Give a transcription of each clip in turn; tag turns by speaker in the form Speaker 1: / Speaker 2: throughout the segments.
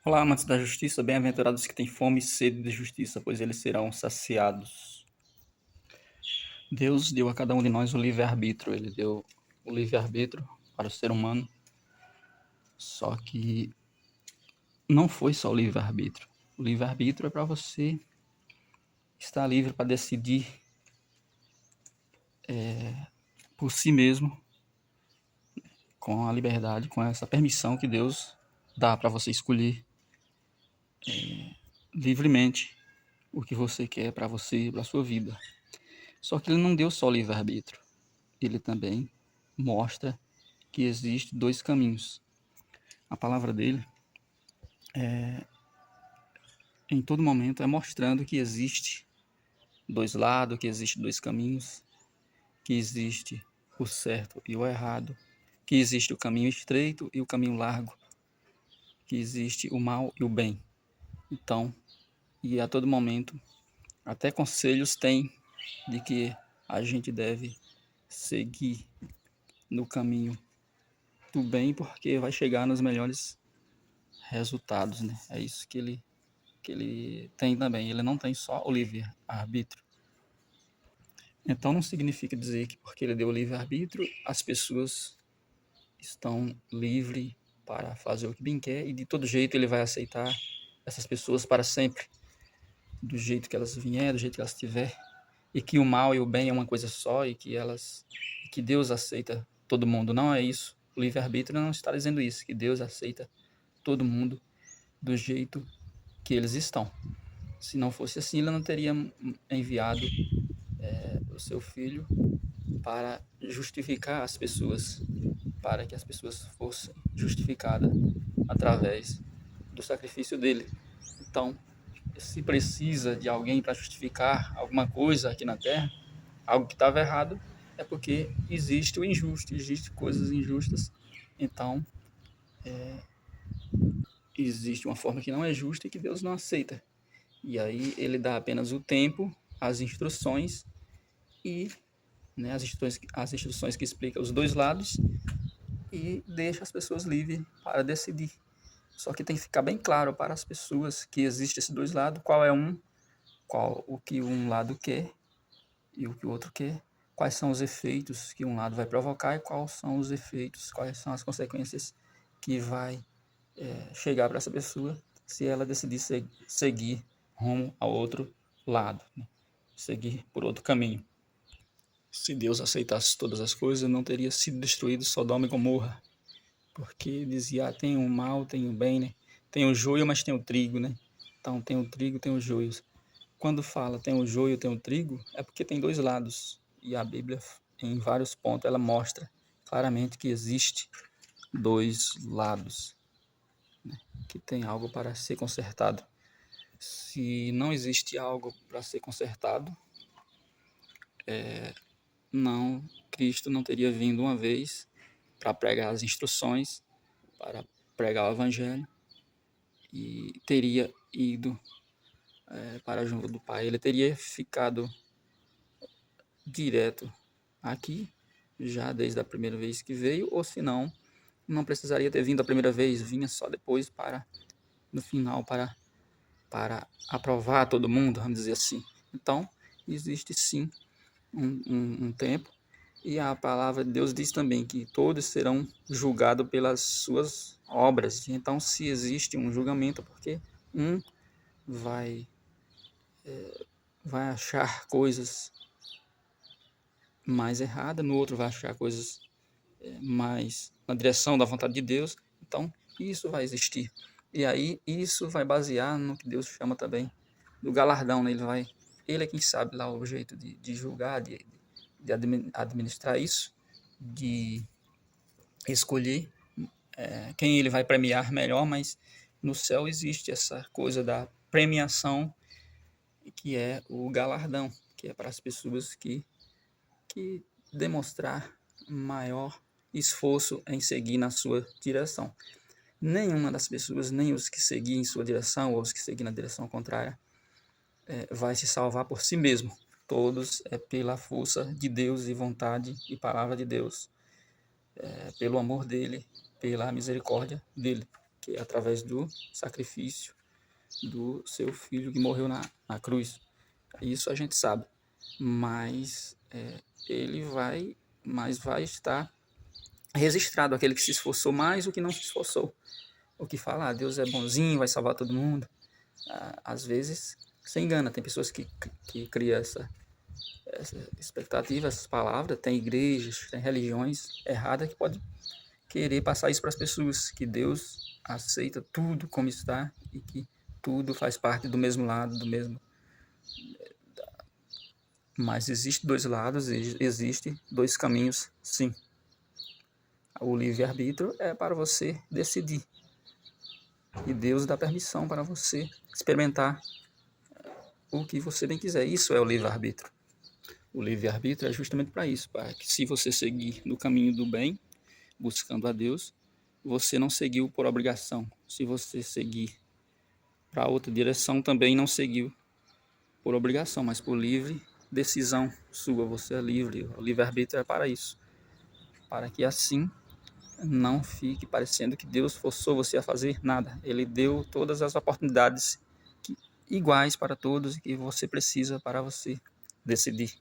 Speaker 1: Olá, amantes da justiça, bem-aventurados que têm fome e sede de justiça, pois eles serão saciados. Deus deu a cada um de nós o livre-arbítrio, ele deu o livre-arbítrio para o ser humano, só que não foi só o livre-arbítrio. O livre-arbítrio é para você estar livre para decidir por si mesmo, com a liberdade, com essa permissão que Deus dá para você escolher livremente o que você quer para você, para a sua vida. Só que ele não deu só o livre-arbítrio, ele também mostra que existe dois caminhos. A palavra dele, em todo momento, é mostrando que existe dois lados, que existe dois caminhos, que existe o certo e o errado, que existe o caminho estreito e o caminho largo, que existe o mal e o bem. Então, e a todo momento, até conselhos tem de que a gente deve seguir no caminho do bem, porque vai chegar nos melhores resultados, né? É isso que ele tem também. Ele não tem só o livre-arbítrio. Então não significa dizer que porque ele deu o livre-arbítrio, as pessoas estão livres para fazer o que bem quer e de todo jeito ele vai aceitar essas pessoas para sempre, do jeito que elas vierem, do jeito que elas estiver, e que o mal e o bem é uma coisa só e que Deus aceita todo mundo. Não é isso. O livre-arbítrio não está dizendo isso, que Deus aceita todo mundo do jeito que eles estão. Se não fosse assim, ele não teria enviado o seu filho para justificar as pessoas, para que as pessoas fossem justificadas através do sacrifício dele. Então, se precisa de alguém para justificar alguma coisa aqui na Terra, algo que estava errado, é porque existe o injusto, existe coisas injustas. Então, existe uma forma que não é justa e que Deus não aceita. E aí ele dá apenas o tempo, as instruções e as instruções que explicam os dois lados e deixa as pessoas livres para decidir. Só que tem que ficar bem claro para as pessoas que existe esses dois lados, qual o que um lado quer e o que o outro quer, quais são os efeitos que um lado vai provocar e quais são os efeitos, quais são as consequências que vai chegar para essa pessoa se ela decidir seguir rumo ao outro lado, né? Seguir por outro caminho. Se Deus aceitasse todas as coisas, não teria sido destruído Sodoma e Gomorra, porque dizia, tem o mal, tem o bem, né? Tem o joio, mas tem o trigo, né? Então tem o trigo, tem os joios. Quando fala tem o joio, tem o trigo, é porque tem dois lados. E a Bíblia, em vários pontos, ela mostra claramente que existe dois lados, que tem algo para ser consertado. Se não existe algo para ser consertado, não, Cristo não teria vindo uma vez para pregar as instruções, para pregar o Evangelho, e teria ido para junto do Pai. Ele teria ficado direto aqui, já desde a primeira vez que veio, ou se não, não precisaria ter vindo a primeira vez, vinha só depois para, no final, para aprovar todo mundo, vamos dizer assim. Então, existe sim um tempo, e a palavra de Deus diz também que todos serão julgados pelas suas obras. Então, se existe um julgamento, porque um vai, vai achar coisas mais erradas, no outro vai achar coisas mais na direção da vontade de Deus. Então, isso vai existir. E aí, isso vai basear no que Deus chama também do galardão, né? Ele é quem sabe lá o jeito de julgar, de administrar isso, de escolher quem ele vai premiar melhor, mas no céu existe essa coisa da premiação, que é o galardão, que é para as pessoas que demonstrar maior esforço em seguir na sua direção. Nenhuma das pessoas, nem os que seguem em sua direção ou os que seguem na direção contrária, vai se salvar por si mesmo. Todos é pela força de Deus e vontade e palavra de Deus, pelo amor dele, pela misericórdia dele, porque através do sacrifício do seu filho que morreu na cruz. Isso a gente sabe, mas ele vai estar registrado aquele que se esforçou mais, o que não se esforçou. O que fala, Deus é bonzinho, vai salvar todo mundo. Às vezes se engana, tem pessoas que criam essa expectativa, essas palavras, tem igrejas, tem religiões erradas que podem querer passar isso para as pessoas, que Deus aceita tudo como está e que tudo faz parte do mesmo lado, do mesmo. Mas existe dois lados, existe dois caminhos, sim. O livre-arbítrio é para você decidir. E Deus dá permissão para você experimentar o que você bem quiser. Isso é o livre-arbítrio. O livre-arbítrio é justamente para isso, para que se você seguir no caminho do bem, buscando a Deus, você não seguiu por obrigação. Se você seguir para outra direção, também não seguiu por obrigação, mas por livre decisão sua. Você é livre. O livre-arbítrio é para isso. Para que assim não fique parecendo que Deus forçou você a fazer nada. Ele deu todas as oportunidades iguais para todos e que você precisa para você decidir.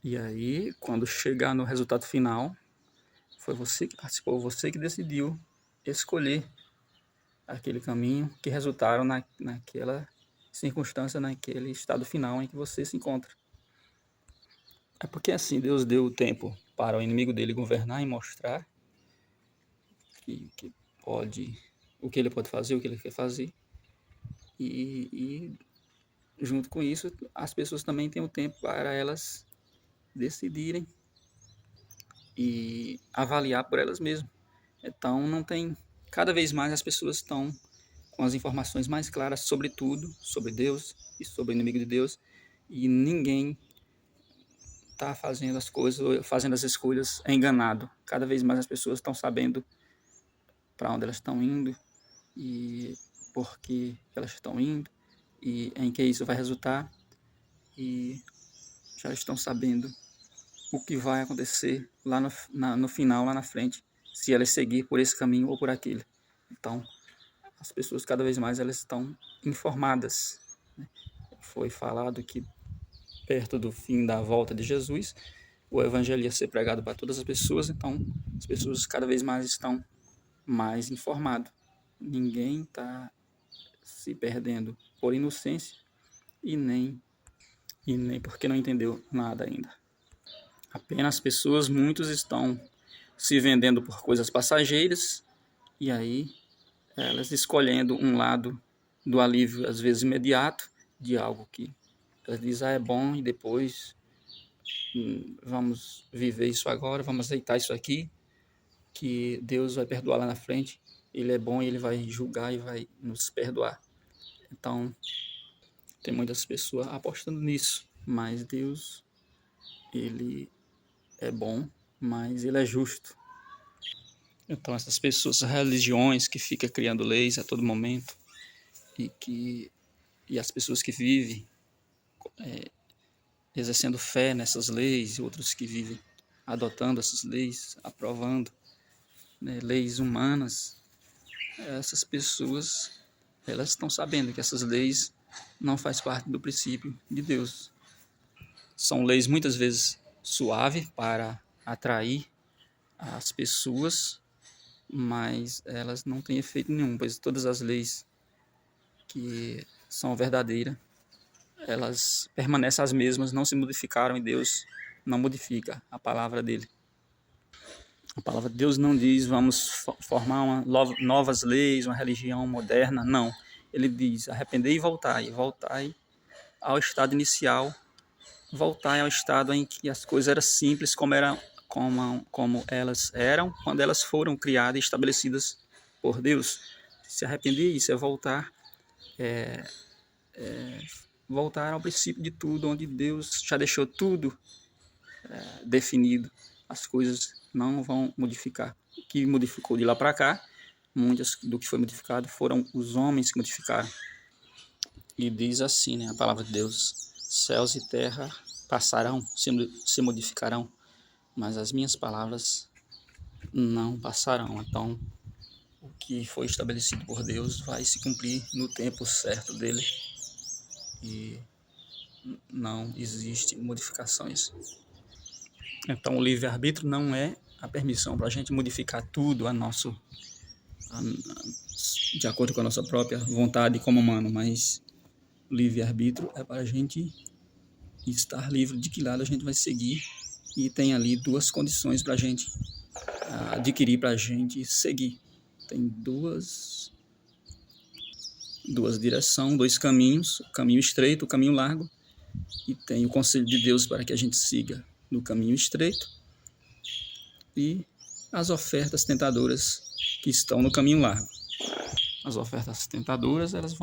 Speaker 1: E aí, quando chegar no resultado final, foi você que participou, você que decidiu escolher aquele caminho que resultaram naquela circunstância, naquele estado final em que você se encontra. É porque assim Deus deu o tempo para o inimigo dele governar e mostrar que pode, o que ele pode fazer, o que ele quer fazer. E junto com isso, as pessoas também têm o tempo para elas decidirem e avaliar por elas mesmas. Então não tem, cada vez mais as pessoas estão com as informações mais claras sobre tudo, sobre Deus e sobre o inimigo de Deus, e ninguém está fazendo as coisas, fazendo as escolhas enganado. Cada vez mais as pessoas estão sabendo para onde elas estão indo e por que elas estão indo e em que isso vai resultar, e já estão sabendo o que vai acontecer lá no final, lá na frente, se elas seguir por esse caminho ou por aquele. Então, as pessoas cada vez mais elas estão informadas. Foi falado que perto do fim da volta de Jesus, o evangelho ia ser pregado para todas as pessoas, então as pessoas cada vez mais estão mais informadas. Ninguém está se perdendo por inocência e nem porque não entendeu nada ainda. Apenas pessoas, muitos estão se vendendo por coisas passageiras e aí elas escolhendo um lado do alívio, às vezes imediato, de algo que elas dizem, é bom, e depois vamos viver isso agora, vamos aceitar isso aqui, que Deus vai perdoar lá na frente, Ele é bom e Ele vai julgar e vai nos perdoar. Então, tem muitas pessoas apostando nisso, mas Deus, Ele é bom, mas Ele é justo. Então, essas pessoas, religiões que ficam criando leis a todo momento e as pessoas que vivem exercendo fé nessas leis, e outros que vivem adotando essas leis, aprovando, né, leis humanas, essas pessoas elas estão sabendo que essas leis não faz parte do princípio de Deus. São leis muitas vezes suaves para atrair as pessoas, mas elas não têm efeito nenhum, pois todas as leis que são verdadeiras, elas permanecem as mesmas, não se modificaram, e Deus não modifica a palavra dele. A palavra de Deus não diz vamos formar novas leis, uma religião moderna, não. Ele diz arrependei e voltai ao estado inicial, voltai ao estado em que as coisas eram simples como elas eram quando elas foram criadas e estabelecidas por Deus. Se arrepender, isso é voltar ao princípio de tudo, onde Deus já deixou tudo definido. As coisas não vão modificar. O que modificou de lá para cá, muitas do que foi modificado foram os homens que modificaram. E diz assim, né, a palavra de Deus: céus e terra passarão, se modificarão, mas as minhas palavras não passarão. Então, o que foi estabelecido por Deus vai se cumprir no tempo certo dele e não existe modificações. Então, o livre-arbítrio não é a permissão para a gente modificar tudo de acordo com a nossa própria vontade como humano, mas o livre-arbítrio é para a gente estar livre de que lado a gente vai seguir, e tem ali duas condições para a gente adquirir, para a gente seguir. Tem duas direções, dois caminhos, o caminho estreito, o caminho largo, e tem o conselho de Deus para que a gente siga no caminho estreito, e as ofertas tentadoras que estão no caminho largo. As ofertas tentadoras, elas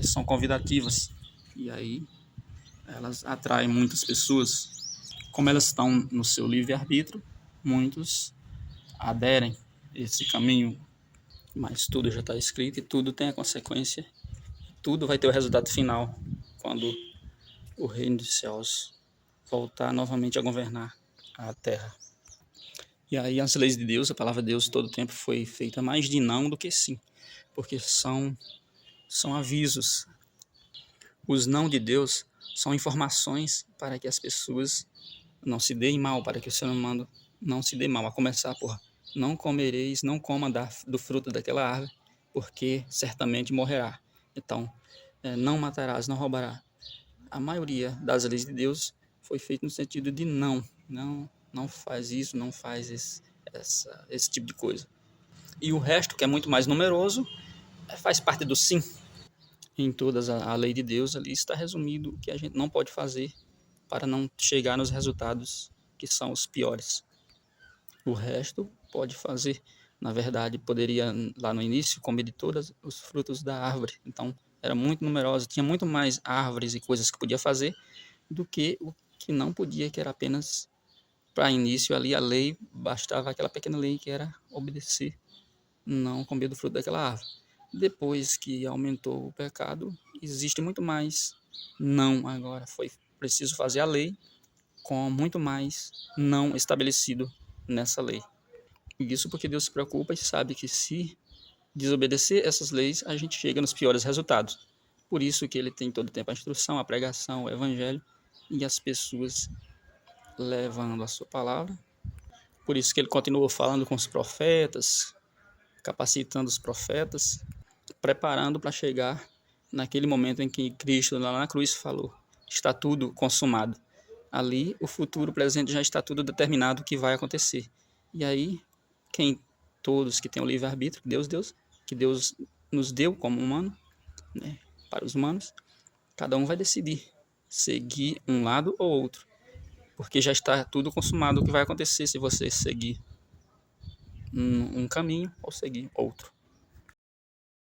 Speaker 1: são convidativas, e aí elas atraem muitas pessoas. Como elas estão no seu livre-arbítrio, muitos aderem a esse caminho, mas tudo já está escrito e tudo tem a consequência, tudo vai ter o resultado final quando o reino dos céus voltar novamente a governar a terra. E aí as leis de Deus, a palavra de Deus, todo o tempo foi feita mais de não do que sim, porque são avisos. Os não de Deus são informações para que as pessoas não se deem mal, para que o ser humano não se dê mal, a começar por não comereis, não coma do fruto daquela árvore, porque certamente morrerá. Então, não matarás, não roubarás. A maioria das leis de Deus foi feita no sentido de não faz isso, não faz esse tipo de coisa. E o resto, que é muito mais numeroso, faz parte do sim. Em todas a lei de Deus ali está resumido o que a gente não pode fazer para não chegar nos resultados que são os piores. O resto pode fazer. Na verdade, poderia lá no início comer de todos os frutos da árvore. Então, era muito numerosa, tinha muito mais árvores e coisas que podia fazer do que o que não podia, que era apenas para início ali a lei, bastava aquela pequena lei que era obedecer, não comer do fruto daquela árvore. Depois que aumentou o pecado, existe muito mais não agora. Foi preciso fazer a lei com muito mais não estabelecido nessa lei. E isso porque Deus se preocupa e sabe que se desobedecer essas leis, a gente chega nos piores resultados. Por isso que ele tem todo o tempo a instrução, a pregação, o evangelho e as pessoas levando a sua palavra. Por isso que ele continuou falando com os profetas, capacitando os profetas, preparando para chegar naquele momento em que Cristo lá na cruz falou: está tudo consumado. Ali, o futuro, o presente já está tudo determinado o que vai acontecer. E aí, todos que têm o livre-arbítrio, que Deus nos deu como humano, né, para os humanos, cada um vai decidir seguir um lado ou outro, porque já está tudo consumado o que vai acontecer se você seguir um caminho ou seguir outro.